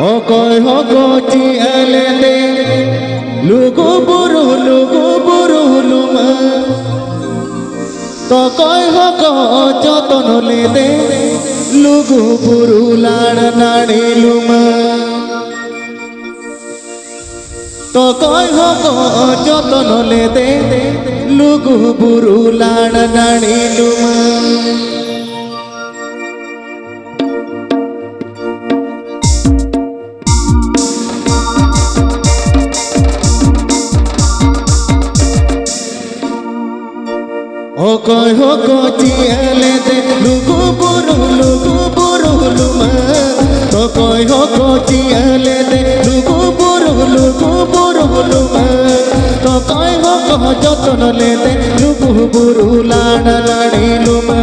অকয় হগতি এলেতে লুগু বুরু লুমা তকয় হগ যতন লেতে লুগু বুরু লাড় নাড়ি লুমা তকয় হগ যতন লেতে লুগু বুরু লাড় নাড়ি লুমা অকয় হগতি এলেতে লুগু বুরু লুমা তকয় হগতি এলেতে লুগু বুরু লুমা তকয় হগ যতন লেতে লুগু বুরু লাড় নাড়ি লুমা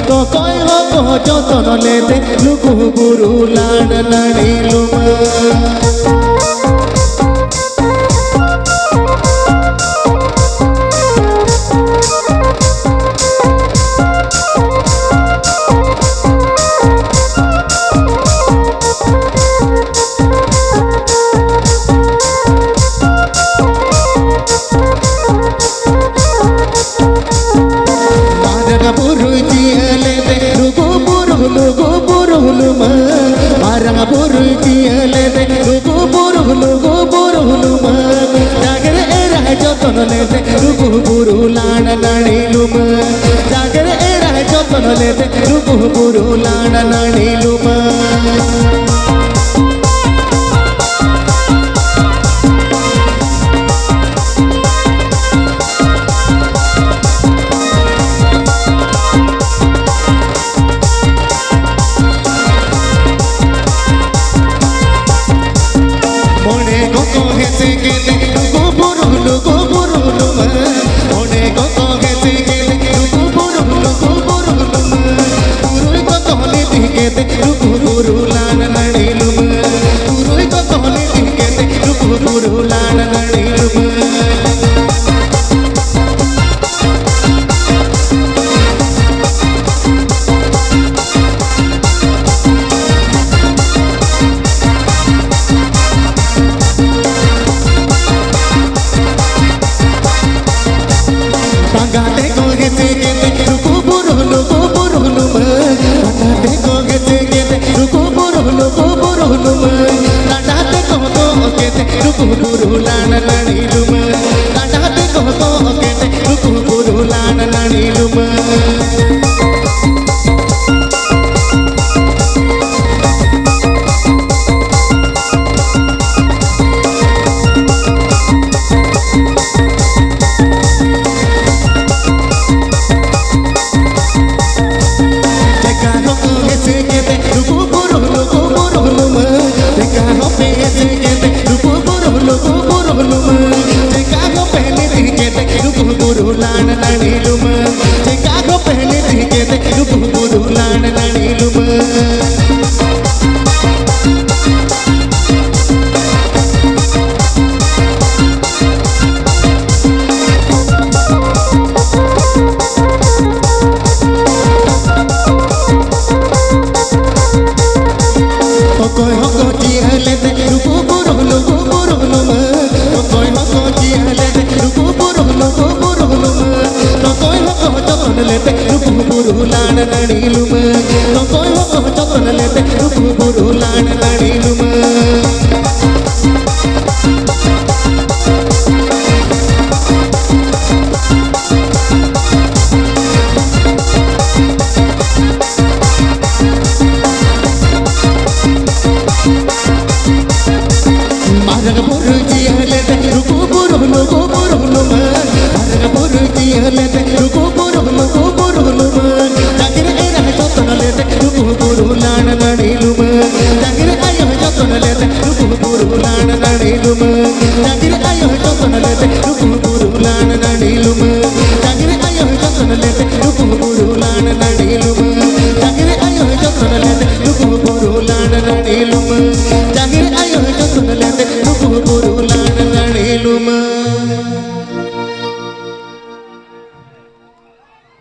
তকয় হগ যতন লেতে লুগু বুরু লাড় নাড়ি Luma Marang buru cielete lugu buru luma jagre era joton lete lugu buru lana nani luma jagre era joton lete lugu buru lana nani luma Jagre ayo jotun lete lugu buru lan nani luma